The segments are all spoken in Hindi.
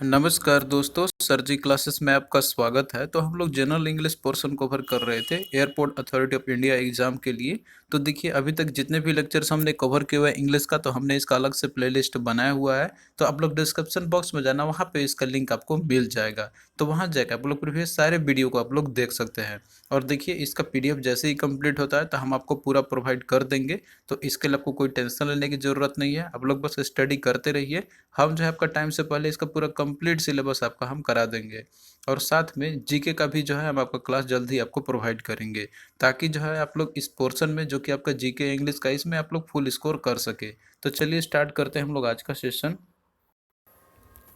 नमस्कार दोस्तों, सर जी क्लासेस में आपका स्वागत है। तो हम लोग जनरल इंग्लिश पोर्शन कवर कर रहे थे airport authority of India exam के लिए। तो देखिए अभी तक जितने भी लेक्चर्स हमने कवर किए हुए हैं इंग्लिश का, तो हमने इसका अलग से प्लेलिस्ट बनाया हुआ है। तो आप लोग डिस्क्रिप्शन बॉक्स में जाना, वहाँ पे इसका लिंक आपको मिल जाएगा। तो वहाँ जाकर आप लोग प्रीवियस सारे वीडियो को आप लोग देख सकते हैं। और देखिए इसका पीडीएफ जैसे ही कंप्लीट होता है तो हम आपको पूरा प्रोवाइड कर देंगे। तो इसके लिए आपको कोई टेंशन लेने की ज़रूरत नहीं है, आप लोग बस स्टडी करते रहिए। हम जो है आपका टाइम से पहले इसका पूरा कंप्लीट सिलेबस आपका हम करा देंगे। और साथ में जीके का भी जो है हम आपका क्लास जल्द ही आपको प्रोवाइड करेंगे, ताकि जो है आप लोग इस पोर्शन में जो कि आपका जीके इंग्लिश का, इसमें आप लोग फुल स्कोर कर सके। तो चलिए स्टार्ट करते हैं हम लोग आज का सेशन।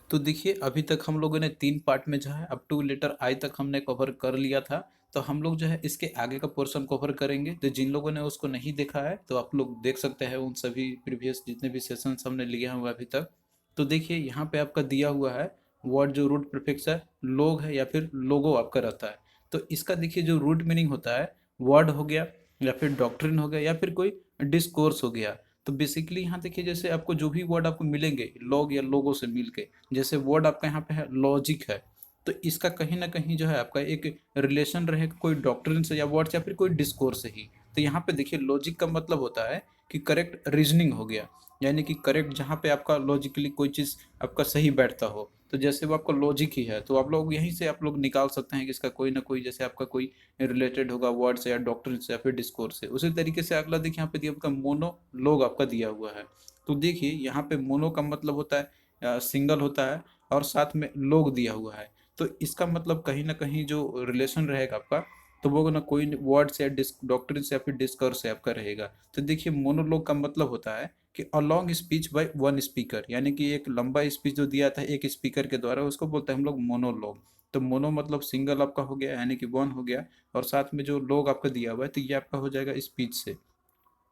तो देखिए अभी तक हम लोगों ने 3 पार्ट में जो है अप टू लेटर आई तक हमने कवर कर लिया था। तो हम लोग जो है इसके आगे का पोर्शन कवर करेंगे। तो जिन लोगों ने उसको नहीं देखा है तो आप लोग देख सकते हैं उन सभी प्रीवियस जितने भी सेशंस हमने लिए हुए अभी तक। तो देखिए यहाँ पे आपका दिया हुआ है वर्ड, जो रूट प्रीफिक्स है लोग है या फिर लोगो आपका रहता है। तो इसका देखिए जो रूट मीनिंग होता है, वर्ड हो गया या फिर डॉक्ट्रिन हो गया या फिर कोई डिस्कोर्स हो गया। तो बेसिकली यहाँ देखिए जैसे आपको जो भी वर्ड आपको मिलेंगे लॉग या लोगो से मिलके, जैसे वर्ड आपका यहाँ पे है लॉजिक है, तो इसका कहीं ना कहीं जो है आपका एक रिलेशन रहेगा कोई डॉक्ट्रिन से या वर्ड से या फिर कोई डिस्कोर्स से ही। तो यहाँ पे देखिए लॉजिक का मतलब होता है कि करेक्ट रीजनिंग हो गया, यानी कि करेक्ट जहाँ पे आपका लॉजिकली कोई चीज़ आपका सही बैठता हो। तो जैसे वो आपका लॉजिक ही है तो आप लोग यहीं से आप लोग निकाल सकते हैं कि इसका कोई ना कोई, जैसे आपका कोई रिलेटेड होगा वर्ड से या डॉक्ट्रिन से या फिर डिस्कोर्स से। उसी तरीके से अगला देखिए यहाँ पे दिया आपका मोनो लोग आपका दिया हुआ है। तो देखिए यहाँ पे मोनो का मतलब होता है सिंगल होता है, और साथ में लोग दिया हुआ है। तो इसका मतलब कहीं ना कहीं जो रिलेशन रहेगा आपका, तो वो ना कोई वर्ड से या डॉक्ट्रिन से या फिर डिस्कोर्स से आपका रहेगा। तो देखिए मोनोलॉग का मतलब होता है कि a long speech by one speaker, यानी कि एक लंबा स्पीच जो दिया था एक स्पीकर के द्वारा, उसको बोलते हैं हम लोग मोनोलॉग। तो मोनो मतलब सिंगल आपका हो गया, यानी कि वन हो गया, और साथ में जो लोग आपका दिया हुआ है तो ये आपका हो जाएगा स्पीच से।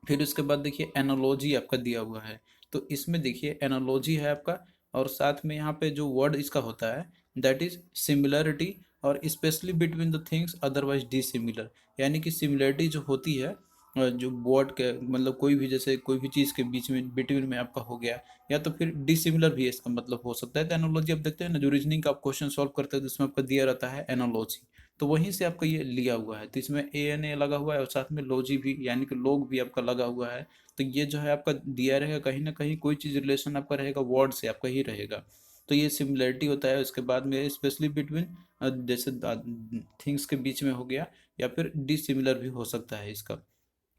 फिर उसके बाद देखिए एनालॉजी आपका दिया हुआ है। तो इसमें देखिए एनालॉजी है आपका, और साथ में यहाँ पे जो वर्ड इसका होता है दैट इज सिमिलरिटी, और specially between the things otherwise dissimilar, यानी कि सिमिलरिटी जो होती है जो वर्ड के मतलब कोई भी, जैसे कोई भी चीज़ के बीच में बिटवीन में आपका हो गया, या तो फिर डिसिमिलर भी इसका मतलब हो सकता है। तो एनालॉजी आप देखते हैं ना, जो रीजनिंग का आप क्वेश्चन सॉल्व करते हैं तो इसमें आपका दिया रहता है एनालॉजी। तो वहीं से आपका ये लिया हुआ है। तो इसमें ए एन ए लगा हुआ है और साथ में लॉजी भी, यानी कि लोग भी आपका लगा हुआ है। तो ये जो है आपका दिया रहेगा कहीं ना कहीं कोई चीज़ रिलेशन आपका रहेगा वर्ड से आपका ही रहेगा। तो ये सिमिलरिटी होता है। उसके बाद में स्पेशली बिटवीन, जैसे थिंग्स के बीच में हो गया, या फिर डिसिमिलर भी हो सकता है इसका।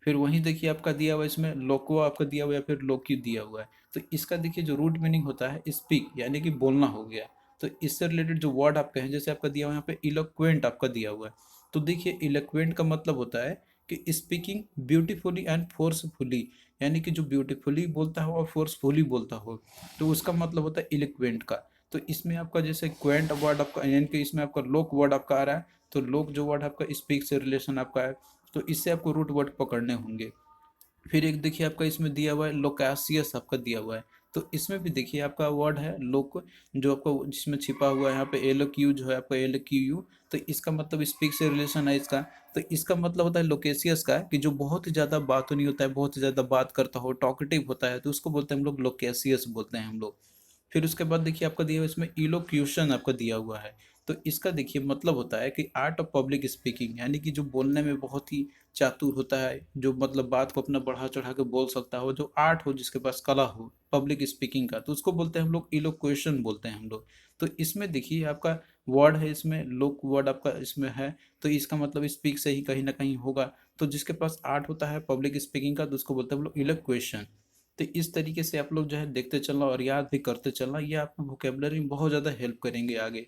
फिर वहीं देखिए आपका दिया हुआ है इसमें लोको आपका दिया हुआ है या फिर लोकी दिया हुआ है। तो इसका देखिए जो रूट मीनिंग होता है स्पीक, यानी कि बोलना हो गया। तो इससे रिलेटेड जो वर्ड आपके हैं, जैसे आपका दिया हुआ है यहाँ पे इलोक्वेंट आपका दिया हुआ है। तो देखिए इलोक्वेंट का मतलब होता है कि स्पीकिंग ब्यूटीफुली एंड फोर्सफुली, यानी कि जो ब्यूटीफुली बोलता हो और फोर्सफुली बोलता हो, तो उसका मतलब होता है इलोक्वेंट का। तो इसमें आपका जैसे क्वेंट वर्ड आपका, यानी कि इसमें आपका लोक वर्ड आपका आ रहा है। तो लोक जो वर्ड आपका स्पीक से रिलेशन आपका है, तो इससे आपको रूट वर्ड पकड़ने होंगे। फिर एक देखिए आपका इसमें दिया हुआ है लोकासियस आपका दिया हुआ है। तो इसमें भी देखिए आपका वर्ड है लोक, जो आपको जिसमें छिपा हुआ है यहाँ पे एल क्यू जो है आपका एल क्यू यू। तो इसका मतलब स्पीक से रिलेशन है इसका। तो इसका मतलब होता है लोकेसियस का, कि जो बहुत ही ज़्यादा बात नहीं होता है, बहुत ही ज़्यादा बात करता हो, टॉकेटिव होता है, तो उसको बोलते हैं हम लोग लोकेसियस बोलते हैं हम लोग। फिर उसके बाद देखिए आपका दिया हुआ इसमें इलोक्यूशन आपका दिया हुआ है। तो इसका देखिए मतलब होता है कि आर्ट ऑफ पब्लिक स्पीकिंग, यानी कि जो बोलने में बहुत ही चातुर होता है, जो मतलब बात को अपना बढ़ा चढ़ा के बोल सकता हो, जो आर्ट हो, जिसके पास कला हो पब्लिक स्पीकिंग का, तो उसको बोलते हैं हम लोग इलोक्वेशन बोलते हैं हम लोग। तो इसमें देखिए आपका वर्ड है, इसमें लोक वर्ड आपका इसमें है। तो इसका मतलब स्पीक से ही कहीं ना कहीं होगा। तो जिसके पास आर्ट होता है पब्लिक स्पीकिंग का, तो उसको बोलते हैं हम लोग इलोक्वेशन। तो इस तरीके से आप लोग जो है देखते चलना और याद भी करते चलना, ये आपको वोकेबलरी में बहुत ज़्यादा हेल्प करेंगे आगे।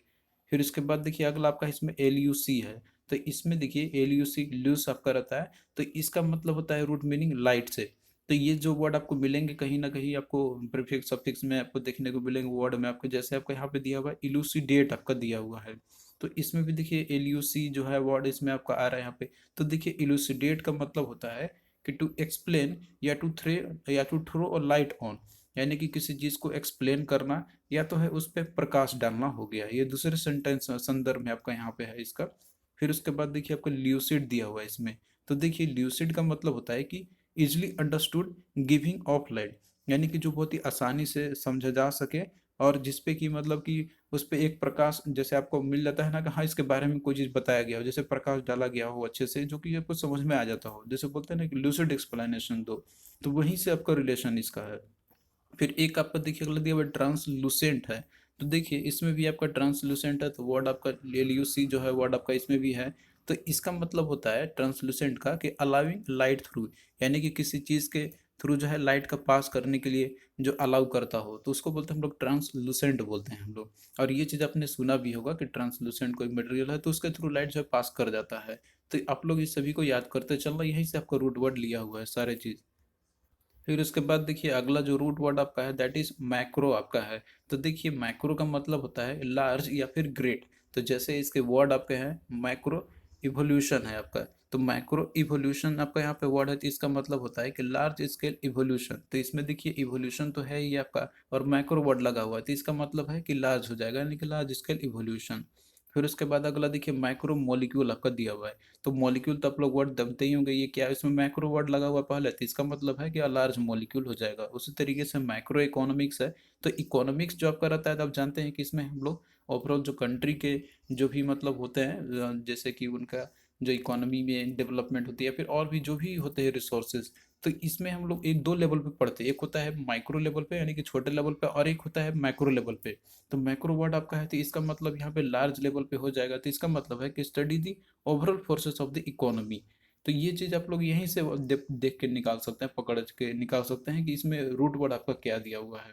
फिर उसके बाद देखिए अगला आपका इसमें एल यू सी है। तो इसमें देखिए एल यू सी लूस आपका रहता है। तो इसका मतलब होता है रूट मीनिंग लाइट से। तो ये जो वर्ड आपको मिलेंगे कहीं ना कहीं आपको प्रीफिक्स सफिक्स में आपको देखने को मिलेंगे वर्ड में आपके, जैसे आपका यहाँ पे दिया हुआ है इलूसिडेट आपका दिया हुआ है। तो इसमें भी देखिए एल यू सी जो है वर्ड इसमें आपका आ रहा है यहाँ पे। तो देखिए इलूसिडेट का मतलब होता है कि टू एक्सप्लेन या टू थ्रे या टू थ्रो और लाइट ऑन, यानी कि किसी चीज़ को एक्सप्लेन करना या तो है उस पर प्रकाश डालना हो गया। ये दूसरे सेंटेंस संदर्भ में आपका यहाँ पे है इसका। फिर उसके बाद देखिए आपका ल्यूसिड दिया हुआ है इसमें। तो देखिए ल्यूसिड का मतलब होता है कि easily understood giving of light, यानी कि जो बहुत ही आसानी से समझा जा सके और जिसपे कि मतलब कि उस पे एक प्रकाश जैसे आपको मिल जाता है ना कि हाँ इसके बारे में कोई चीज़ बताया गया हो, जैसे प्रकाश डाला गया हो अच्छे से जो कि आपको समझ में आ जाता हो, जैसे बोलते हैं ना कि लूसिड एक्सप्लेनेशन दो, तो वहीं से आपका रिलेशन इसका है। फिर एक आपका देखिए अगला दिया हुआ ट्रांसलूसेंट है, तो देखिए इसमें भी आपका ट्रांसलूसेंट है, तो वर्ड आपका LUC जो है वर्ड आपका इसमें भी है। तो इसका मतलब होता है ट्रांसलूसेंट का कि अलाउिंग लाइट थ्रू, यानी कि किसी चीज़ के थ्रू जो है लाइट का पास करने के लिए जो अलाउ करता हो, तो उसको बोलते हैं हम लोग ट्रांसलूसेंट बोलते हैं हम लोग। और ये चीज़ आपने सुना भी होगा कि ट्रांसलूसेंट कोई मटेरियल है तो उसके थ्रू लाइट जो है पास कर जाता है। तो आप लोग इस सभी को याद करते चलना, यहीं से आपका रूट वर्ड लिया हुआ है सारे चीज़। फिर उसके बाद देखिए अगला जो रूट वर्ड आपका है दैट इज मैक्रो आपका है। तो देखिए मैक्रो का मतलब होता है लार्ज या फिर ग्रेट। तो जैसे इसके वर्ड आपके हैं मैक्रो इवोल्यूशन है आपका, तो मैक्रो इवोल्यूशन आपका यहाँ पे वर्ड है, तो इसका मतलब होता है कि लार्ज स्केल इवोल्यूशन। तो इसमें देखिए इवोल्यूशन तो है ही आपका, और मैक्रो वर्ड लगा हुआ है, तो इसका मतलब है कि लार्ज हो जाएगा, यानी कि लार्ज स्केल इवोल्यूशन। फिर उसके बाद अगला देखिए माइक्रो मॉलिक्यूल आपका दिया हुआ है। तो मॉलिक्यूल तो आप लोग वर्ड दबते ही होंगे, ये क्या है, इसमें मैक्रो वर्ड लगा हुआ पहले, तो इसका मतलब है कि लार्ज मॉलिक्यूल हो जाएगा। उसी तरीके से माइक्रो इकोनॉमिक्स है, तो इकोनॉमिक्स जो आपका रहता है तो आप जानते हैं कि इसमें हम लोग ओवरऑल जो कंट्री के जो भी मतलब होते हैं जैसे कि उनका जो इकोनॉमी में डेवलपमेंट होती है, फिर और भी जो भी होते हैं रिसोर्सेज, तो इसमें हम लोग एक दो लेवल पे पढ़ते हैं, एक होता है माइक्रो लेवल पे यानी कि छोटे लेवल पे, और एक होता है मैक्रो लेवल पे। तो मैक्रो वर्ड आपका है तो इसका मतलब यहाँ पे लार्ज लेवल पे हो जाएगा, तो इसका मतलब है कि study the overall forces of the economy. तो ये चीज आप लोग यहीं से देख के निकाल सकते हैं, पकड़ के निकाल सकते हैं कि इसमें रूट वर्ड आपका क्या दिया हुआ है।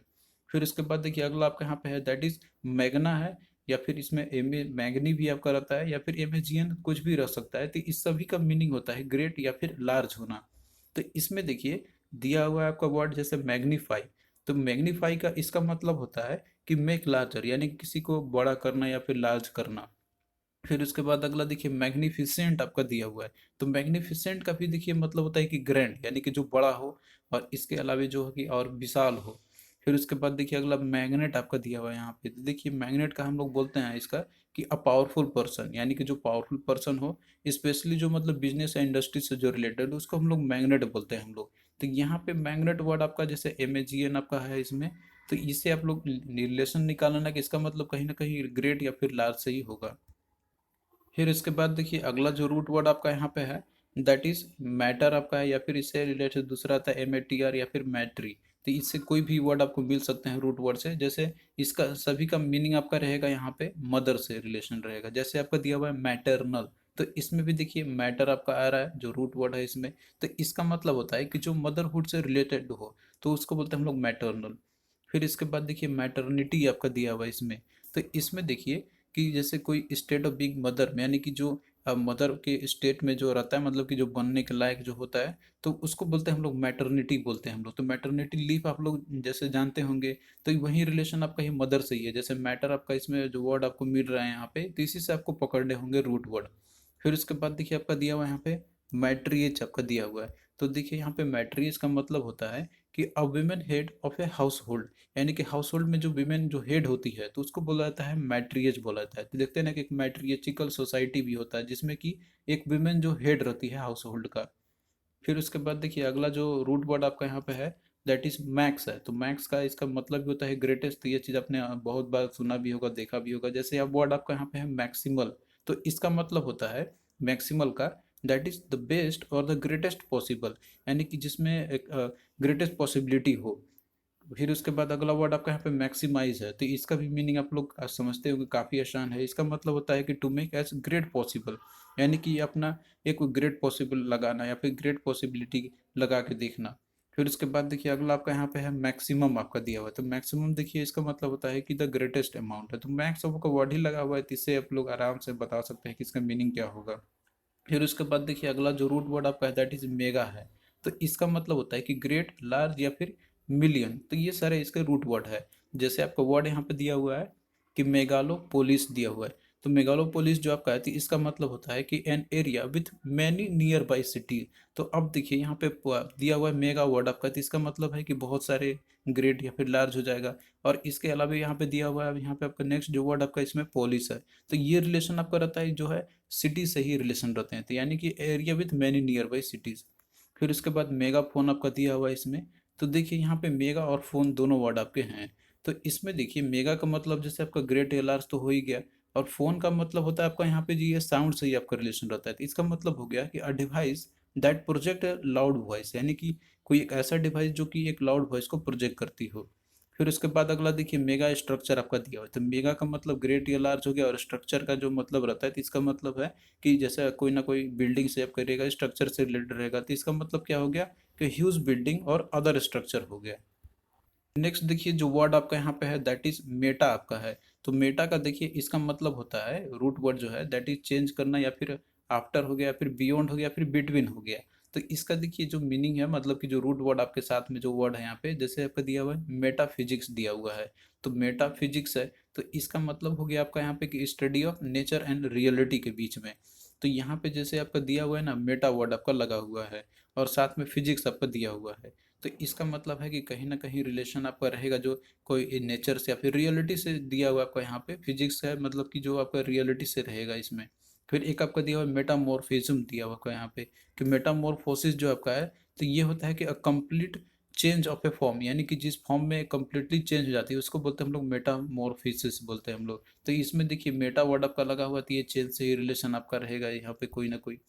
फिर इसके बाद देखिए अगला आपका यहाँ पे है दैट इज मैग्ना है, या फिर इसमें एम ए मैग्नी भी आपका रहता है, या फिर MAGN कुछ भी रह सकता है। तो इस सभी का मीनिंग होता है ग्रेट या फिर लार्ज होना। तो इसमें देखिए दिया हुआ है आपका वर्ड जैसे मैग्नीफाई, तो मैग्नीफाई का इसका मतलब होता है कि मेक लार्जर, यानी कि किसी को बड़ा करना या फिर लार्ज करना। फिर उसके बाद अगला देखिए मैग्निफिसेंट आपका दिया हुआ है, तो मैग्निफिसेंट का भी देखिए मतलब होता है कि ग्रैंड, यानी कि जो बड़ा हो, और इसके अलावा जो है कि और विशाल हो। फिर उसके बाद देखिए अगला मैग्नेट आपका दिया हुआ है यहाँ पे, तो देखिए मैग्नेट का हम लोग बोलते हैं इसका कि अ पावरफुल पर्सन, यानी कि जो पावरफुल पर्सन हो, स्पेशली जो मतलब बिजनेस या इंडस्ट्री से जो रिलेटेड हो उसको हम लोग मैग्नेट बोलते हैं हम लोग। तो यहाँ पे मैग्नेट वर्ड आपका जैसे MAGN आपका है इसमें, तो इससे आप लोग रिलेशन निकालना कि इसका मतलब कहीं ना कहीं ग्रेट या फिर लार्ज से ही होगा। फिर इसके बाद देखिए अगला जो रूट वर्ड आपका यहाँ पे है दैट इज मैटर आपका है, या फिर इससे रिलेटेड दूसरा आता है MATR या फिर मैट्री। तो इससे कोई भी वर्ड आपको मिल सकते हैं रूट वर्ड से, जैसे इसका सभी का मीनिंग आपका रहेगा यहाँ पे मदर से रिलेशन रहेगा, जैसे आपका दिया हुआ है मैटरनल, तो इसमें भी देखिए मैटर आपका आ रहा है जो रूट वर्ड है इसमें। तो इसका मतलब होता है कि जो मदरहुड से रिलेटेड हो, तो उसको बोलते हैं हम लोग मैटरनल। फिर इसके बाद देखिए मैटरनिटी आपका दिया हुआ है इसमें, तो इसमें देखिए कि जैसे कोई स्टेट ऑफ बिग मदर में, यानी कि जो मदर के स्टेट में जो रहता है, मतलब कि जो बनने के लायक जो होता है, तो उसको बोलते हैं हम लोग मैटरनिटी बोलते हैं हम लोग। तो मैटरनिटी लीव आप लोग जैसे जानते होंगे, तो वही रिलेशन आपका ही मदर से ही है, जैसे मैटर आपका इसमें जो वर्ड आपको मिल रहा है यहाँ पे, तो इसी से आपको पकड़ने होंगे रूट वर्ड। फिर उसके बाद देखिए आपका दिया हुआ है यहाँ पे मैट्रिएज आपका दिया हुआ है, तो देखिए यहाँ पे मैट्रिएज का मतलब होता है कि a women head of a house होल्ड, यानी कि हाउस होल्ड में जो विमेन जो हेड होती है तो उसको बोला जाता है मैट्रिएज बोला जाता है। तो देखते हैं ना कि एक मैट्रियचिकल सोसाइटी भी होता है जिसमें कि एक विमेन जो हेड रहती है हाउस होल्ड का। फिर उसके बाद देखिए अगला जो रूट वर्ड आपका यहाँ पे है दैट इज मैक्स है, तो मैक्स का इसका मतलब भी होता है ग्रेटेस्ट। तो ये चीज़ आपने बहुत बार सुना भी होगा देखा भी होगा, जैसे अब वर्ड आपका यहाँ पे है मैक्सिमल, तो इसका मतलब होता है मैक्सिमल का दैट इज द बेस्ट और द ग्रेटेस्ट पॉसिबल, यानी कि जिसमें एक ग्रेटेस्ट पॉसिबिलिटी हो। फिर उसके बाद अगला वर्ड आपका यहाँ पे मैक्सिमाइज है, तो इसका भी मीनिंग आप लोग समझते होंगे, काफ़ी आसान है। इसका मतलब होता है कि to make as great possible, यानी कि अपना एक ग्रेट पॉसिबल लगाना या फिर ग्रेट पॉसिबिलिटी लगा के देखना। फिर उसके बाद देखिए अगला आपका यहाँ पे है मैक्सिमम आपका दिया हुआ है, तो मैक्सिमम देखिए इसका मतलब होता है कि द ग्रेटेस्ट अमाउंट है, तो मैक्स आपका वर्ड ही लगा हुआ है, तो इससे आप लोग आराम से बता सकते हैं कि इसका मीनिंग क्या होगा। फिर उसके बाद देखिए अगला जो रूट वर्ड आपका है दैट इज मेगा है, तो इसका मतलब होता है कि ग्रेट लार्ज या फिर मिलियन, तो ये सारे इसके रूट वर्ड है। जैसे आपका वर्ड यहाँ पे दिया हुआ है कि मेगालोपोलिस दिया हुआ है, तो मेगालोपोलिस जो आपका है तो इसका मतलब होता है कि an area with many near by city. तो अब देखिए यहाँ पे दिया हुआ है मेगा वर्ड आपका, तो इसका मतलब है कि बहुत सारे ग्रेट या फिर लार्ज हो जाएगा। और इसके अलावा यहाँ पे दिया हुआ है, यहाँ पे आपका नेक्स्ट जो वर्ड आपका इसमें पोलिस है, तो ये रिलेशन आपका रहता है जो है सिटी से ही रिलेशन रहते हैं, तो यानी कि area with many near by cities. फिर उसके बाद मेगा फोन आपका दिया हुआ है इसमें, तो देखिए यहाँ पे मेगा और फोन दोनों वर्ड आपके हैं। तो इसमें देखिए मेगा का मतलब जैसे आपका ग्रेट एल तो हो ही गया, और फोन का मतलब होता है आपका यहाँ पे जी ये साउंड से ही आपका रिलेशन रहता है। तो इसका मतलब हो गया कि a device that project loud voice, यानी कि कोई एक ऐसा डिवाइस जो कि एक लाउड वॉइस को प्रोजेक्ट करती हो। फिर उसके बाद अगला देखिए मेगा स्ट्रक्चर आपका दिया हुआ है। तो मेगा का मतलब ग्रेट या लार्ज हो गया, और स्ट्रक्चर का जो मतलब रहता है तो इसका मतलब है कि जैसे कोई ना कोई बिल्डिंग से आप करिएगा, स्ट्रक्चर से रिलेटेड रहेगा, तो इसका मतलब क्या हो गया कि ह्यूज बिल्डिंग और अदर स्ट्रक्चर हो गया। नेक्स्ट देखिए जो वर्ड आपका यहाँ पे है दैट इज मेटा आपका है। तो मेटा का देखिए इसका मतलब होता है, रूट वर्ड जो है दैट इज चेंज करना, या फिर आफ्टर हो गया, या फिर बियॉन्ड हो गया, फिर बिटवीन हो गया। तो इसका देखिए जो मीनिंग है, मतलब कि जो रूट वर्ड आपके साथ में जो वर्ड है यहाँ पे, जैसे आपका दिया हुआ है मेटाफिजिक्स दिया हुआ है। तो मेटाफिजिक्स है, तो इसका मतलब हो गया आपका यहाँ पे कि study of nature and reality के बीच में। तो यहाँ पे जैसे आपका दिया हुआ है ना, मेटा वर्ड आपका लगा हुआ है, और साथ में फिजिक्स आपका दिया हुआ है। तो इसका मतलब है कि कहीं ना कहीं रिलेशन आपका रहेगा जो कोई नेचर से या फिर रियलिटी से दिया हुआ आपका यहाँ पे फिजिक्स है, मतलब कि जो आपका रियलिटी से रहेगा इसमें। फिर एक आपका दिया हुआ मेटामॉर्फिज्म दिया हुआ आपका यहाँ पे, कि मेटामॉर्फोसिस जो आपका है, तो ये होता है कि a complete change of A form, यानी कि जिस फॉर्म में कंप्लीटली चेंज हो जाती है उसको बोलते हैं हम लोग मेटामॉर्फिसिस बोलते हैं हम लोग। तो इसमें देखिए मेटा वर्ड आपका लगा हुआ, तो ये चेंज से ही रिलेशन आपका रहेगा यहाँ पे कोई ना कोई।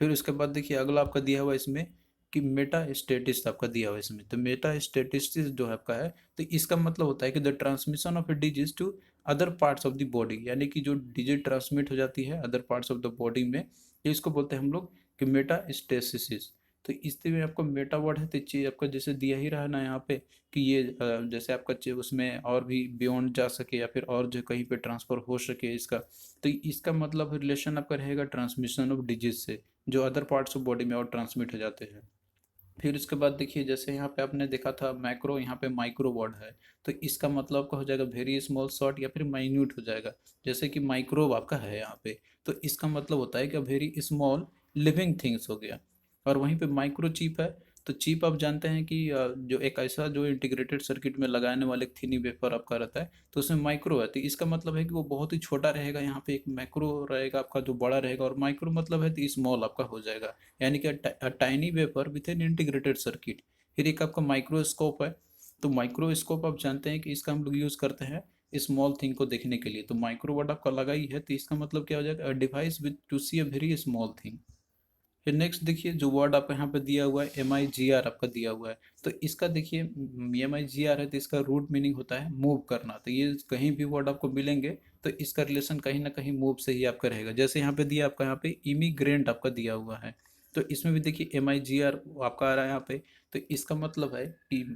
फिर उसके बाद देखिए अगला आपका दिया हुआ इसमें कि मेटा स्टेटिस्ट आपका दिया हुआ है इसमें। तो मेटा स्टेटिस्ट जो है आपका है, तो इसका मतलब होता है कि the transmission of a disease to other parts of the body, यानी कि जो डिजीज ट्रांसमिट हो जाती है other parts of the body में, ये इसको बोलते हैं हम लोग कि मेटा स्टेसिस। तो इसमें आपका मेटा वर्ड है, तो चीज आपका जैसे दिया ही रहा ना यहाँ पे कि ये जैसे आपका उसमें और भी बियॉन्ड जा सके, या फिर और जो कहीं पे ट्रांसफर हो सके इसका। तो इसका मतलब रिलेशन आपका रहेगा ट्रांसमिशन ऑफ डिजीज से, जो अदर पार्ट्स ऑफ बॉडी में और ट्रांसमिट हो जाते हैं। फिर उसके बाद देखिए जैसे यहाँ पे आपने देखा था मैक्रो, यहाँ पे माइक्रो वर्ड है। तो इसका मतलब का हो जाएगा वेरी स्मॉल शॉर्ट, या फिर माइन्यूट हो जाएगा। जैसे कि माइक्रोव आपका है यहाँ पे, तो इसका मतलब होता है कि वेरी स्मॉल लिविंग थिंग्स हो गया। और वहीं पे माइक्रो चिप है। तो चिप आप जानते हैं कि जो एक ऐसा जो इंटीग्रेटेड सर्किट में लगाने वाले थिनी वेफर आपका रहता है, तो उसमें माइक्रो है, तो इसका मतलब है कि वो बहुत ही छोटा रहेगा। यहाँ पे एक मैक्रो रहेगा आपका जो बड़ा रहेगा, और माइक्रो मतलब है तो स्मॉल आपका हो जाएगा, यानी कि tiny vapour with an integrated circuit. फिर एक आपका माइक्रोस्कोप है। तो माइक्रोस्कोप आप जानते हैं कि इसका हम लोग यूज़ करते हैं स्मॉल थिंग को देखने के लिए। तो माइक्रो वर्ड आपका लगा ही है, तो इसका मतलब क्या हो जाएगा, device with to see a very small thing. फिर नेक्स्ट देखिए जो वर्ड आपका यहाँ पे दिया हुआ है MIGR आपका दिया हुआ है। तो इसका देखिए MIGR है, तो इसका रूट मीनिंग होता है मूव करना। तो ये कहीं भी वर्ड आपको मिलेंगे तो इसका रिलेशन कहीं ना कहीं मूव से ही आपका रहेगा। जैसे यहाँ पे दिया आपका यहाँ पे इमिग्रेंट आपका दिया हुआ है, तो इसमें भी देखिए MIGR आपका आ रहा है यहाँ पे। तो इसका मतलब है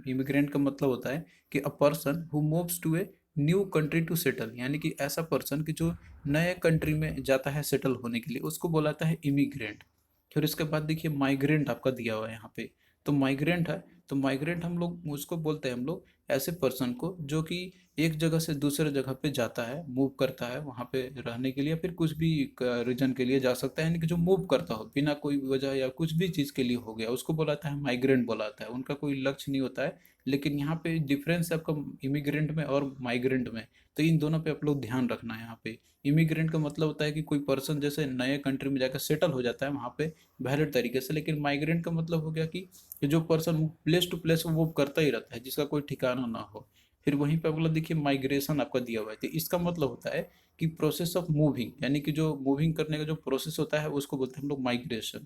इमिग्रेंट का मतलब होता है कि a person who moves to a new country to settle, यानी कि ऐसा पर्सन कि जो नए कंट्री में जाता है सेटल होने के लिए, उसको बोलाता है इमिग्रेंट। फिर इसके बाद देखिए माइग्रेंट आपका दिया हुआ है यहाँ पे। तो माइग्रेंट है, तो माइग्रेंट हम लोग उसको बोलते हैं हम लोग ऐसे पर्सन को जो कि एक जगह से दूसरे जगह पे जाता है, मूव करता है वहाँ पे रहने के लिए, या फिर कुछ भी रीजन के लिए जा सकता है, यानी कि जो मूव करता हो बिना कोई वजह या कुछ भी चीज़ के लिए हो गया, उसको बोलाता है माइग्रेंट बोलाता है। उनका कोई लक्ष्य नहीं होता है। लेकिन यहाँ पे डिफरेंस है आपका इमिग्रेंट में और माइग्रेंट में। तो इन दोनों पे आप लोग ध्यान रखना है यहाँ पे। इमिग्रेंट का मतलब होता है कि कोई पर्सन जैसे नए कंट्री में जाकर सेटल हो जाता है वहाँ पे वैलिड तरीके से। लेकिन माइग्रेंट का मतलब हो गया कि जो person place to place move करता ही रहता है, जिसका कोई ठिकाना ना हो। फिर वहीं पे अगला देखिए माइग्रेशन आपका दिया हुआ है। तो इसका मतलब होता है कि प्रोसेस ऑफ मूविंग, यानी कि जो मूविंग करने का जो प्रोसेस होता है उसको बोलते हैं हम लोग माइग्रेशन।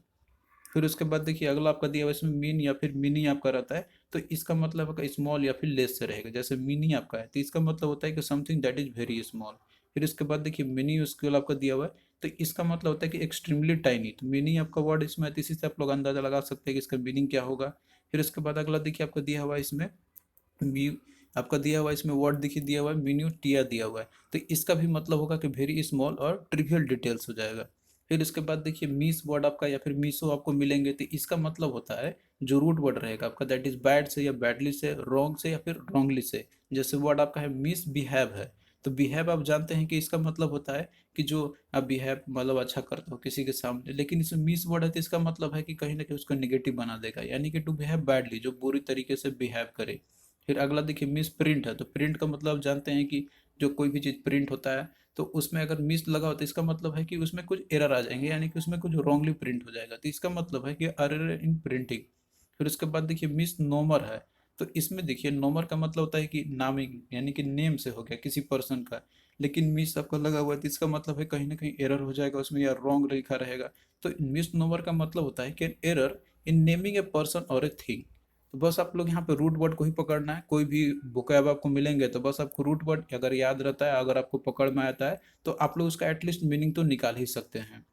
फिर उसके बाद देखिए अगला आपका दिया हुआ है इसमें मीन या फिर मिनी आपका रहता है। तो इसका मतलब आपका स्मॉल या फिर लेस से रहेगा। जैसे मिनी आपका है तो इसका मतलब होता है कि something that is very small. फिर इसके बाद देखिए मिनी उसके आपका दिया हुआ है, तो इसका मतलब होता है कि एक्सट्रीमली टाइनी। तो मिनी आपका वर्ड इसमें है, तो इसी से आप लोग अंदाजा लगा सकते हैं कि इसका मीनिंग क्या होगा। फिर उसके बाद अगला देखिए आपका दिया हुआ है इसमें मी आपका दिया हुआ है इसमें वर्ड देखिए दिया हुआ है मिन्यूटिया दिया हुआ है। तो इसका भी मतलब होगा कि वेरी स्मॉल और ट्रिवियल डिटेल्स हो जाएगा। फिर इसके बाद देखिए मीस वर्ड आपका या फिर मीसो आपको मिलेंगे, तो इसका मतलब होता है जो रूट वर्ड रहेगा आपका दैट इज बैड से या बैडली से, रॉन्ग से या फिर रॉन्गली से। जैसे वर्ड आपका है मिस बिहेव है। तो बिहेव आप जानते हैं कि इसका मतलब होता है कि जो आप बिहेव मतलब अच्छा करते हो किसी के सामने, लेकिन इसमें मिस वर्ड है तो इसका मतलब है कि कहीं ना कहीं उसको निगेटिव बना देगा, यानी कि टू बिहेव बैडली, जो बुरी तरीके से बिहेव करे। फिर अगला देखिए मिस प्रिंट है। तो प्रिंट का मतलब जानते हैं कि जो कोई भी चीज़ प्रिंट होता है तो उसमें अगर मिस लगा हो तो इसका मतलब है कि उसमें कुछ एरर आ जाएंगे, यानी कि उसमें कुछ रॉन्गली प्रिंट हो जाएगा। तो इसका मतलब है कि एरर इन प्रिंटिंग। फिर उसके बाद देखिए मिस नोमर है। तो इसमें देखिए नॉमर का मतलब होता है कि नामिंग, यानी कि नेम से हो गया किसी पर्सन का। लेकिन मिस आपका लगा हुआ है तो इसका मतलब है कहीं ना कहीं एरर हो जाएगा उसमें या रॉन्ग लिखा रहेगा। तो मिस नॉमर का मतलब होता है कि error in naming a person और ए थिंग। तो बस आप लोग यहाँ पे रूट वर्ड को ही पकड़ना है। कोई भी वोकैब आपको मिलेंगे तो बस आपको रूट वर्ड अगर याद रहता है, अगर आपको पकड़ में आता है, तो आप लोग उसका एटलीस्ट मीनिंग तो निकाल ही सकते हैं।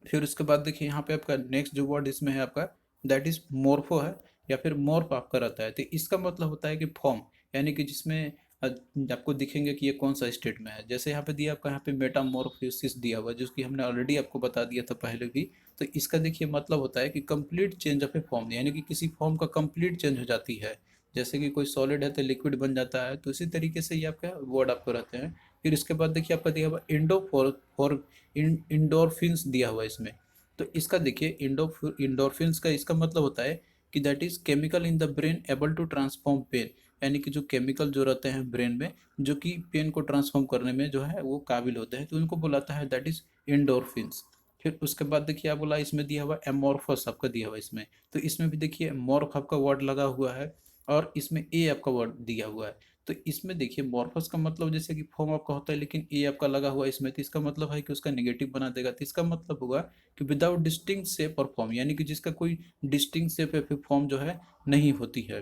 फिर उसके बाद देखिए यहाँ पे आपका नेक्स्ट जो वर्ड इसमें है आपका, दैट इज मोर्फो है, या फिर मोर्फ आपका रहता है। तो इसका मतलब होता है कि फॉर्म, यानी कि जिसमें आपको दिखेंगे कि ये कौन सा स्टेट में है। जैसे यहाँ पे दिया आपका, यहाँ पे मेटामॉर्फोसिस दिया हुआ है, जिसकी हमने ऑलरेडी आपको बता दिया था पहले भी। तो इसका देखिए मतलब होता है कि complete change of A form, यानी कि किसी फॉर्म का कंप्लीट चेंज हो जाती है। जैसे कि कोई सॉलिड है तो लिक्विड बन जाता है, तो इसी तरीके से ये आपका वर्ड आपको रहते हैं। फिर इसके बाद देखिए आपका दिया हुआ इंडोरफिन्स दिया हुआ है इसमें। तो इसका देखिए इंडोरफिन्स का इसका मतलब होता है कि that is chemical in the brain able to transform pain, यानी कि जो केमिकल जो रहते हैं ब्रेन में, जो कि पेन को ट्रांसफॉर्म करने में जो है वो काबिल होते हैं, तो उनको बुलाता है दैट इज इंडोरफिन्स। फिर उसके बाद देखिए आप बोला इसमें दिया हुआ एमोर्फस आपका दिया हुआ इसमें। तो इसमें भी देखिए मॉर्फ आपका वर्ड लगा हुआ है, और इसमें ए आपका वर्ड दिया हुआ है। तो इसमें देखिए मॉर्फस का मतलब जैसे कि फॉर्म आपका होता है, लेकिन ए आपका लगा हुआ है इसमें, तो इसका मतलब है कि उसका नेगेटिव बना देगा। तो इसका मतलब होगा कि विदाउट डिस्टिंक्ट शेप और फॉर्म, यानी कि जिसका कोई डिस्टिंक्ट शेप या फिर फॉर्म जो है नहीं होती है।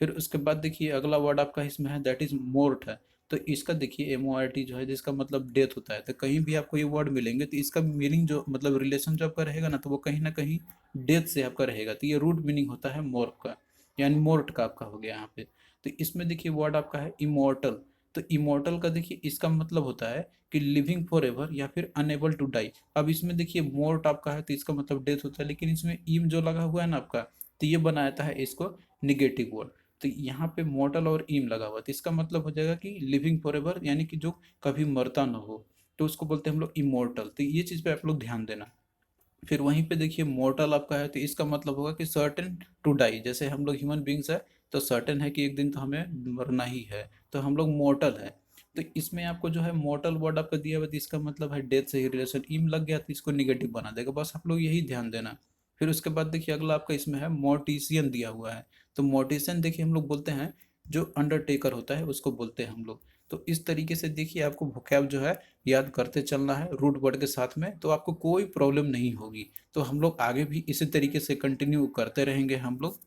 फिर उसके बाद देखिए अगला वर्ड आपका इसमें है दैट इज मोर्ट है। तो इसका देखिए MORT जो है, जिसका मतलब डेथ होता है। तो कहीं भी आपको ये वर्ड मिलेंगे तो इसका मीनिंग जो मतलब रिलेशन जो आपका रहेगा ना, तो वो कहीं ना कहीं डेथ से आपका रहेगा। तो ये रूट मीनिंग होता है मोर्फ का, यानी मोर्ट का आपका हो गया यहाँ पे। तो इसमें देखिए वर्ड आपका है इमोर्टल। तो इमोर्टल का देखिए इसका मतलब होता है कि लिविंग फॉर एवर या फिर अनएबल टू डाई। अब इसमें देखिए मोर्ट आपका है तो इसका मतलब डेथ होता है, लेकिन इसमें इम जो लगा हुआ है ना आपका, तो ये बनाता है इसको निगेटिव वर्ड। तो यहाँ पे मॉर्टल और ईम लगा हुआ, तो इसका मतलब हो जाएगा कि लिविंग फॉर एवर, यानी कि जो कभी मरता ना हो, तो उसको बोलते हैं हम लोग इमोर्टल। तो ये चीज़ पे आप लोग ध्यान देना। फिर वहीं पे देखिए मॉर्टल आपका है तो इसका मतलब होगा कि सर्टेन टू डाई। जैसे हम लोग ह्यूमन बींग्स है तो सर्टेन है कि एक दिन तो हमें मरना ही है, तो हम लोग मॉर्टल है। तो इसमें आपको जो है मॉर्टल वर्ड आपका दिया हुआ, तो इसका मतलब है डेथ से ही रिलेशन। ईम लग गया तो इसको निगेटिव बना देगा, बस आप लोग यही ध्यान देना। फिर उसके बाद देखिए अगला आपका इसमें है मोर्टिशियन दिया हुआ है। तो मोर्टिशियन देखिए हम लोग बोलते हैं जो अंडरटेकर होता है उसको बोलते हैं हम लोग। तो इस तरीके से देखिए आपको वोकैब जो है याद करते चलना है रूट वर्ड के साथ में, तो आपको कोई प्रॉब्लम नहीं होगी। तो हम लोग आगे भी इसी तरीके से कंटिन्यू करते रहेंगे हम लोग।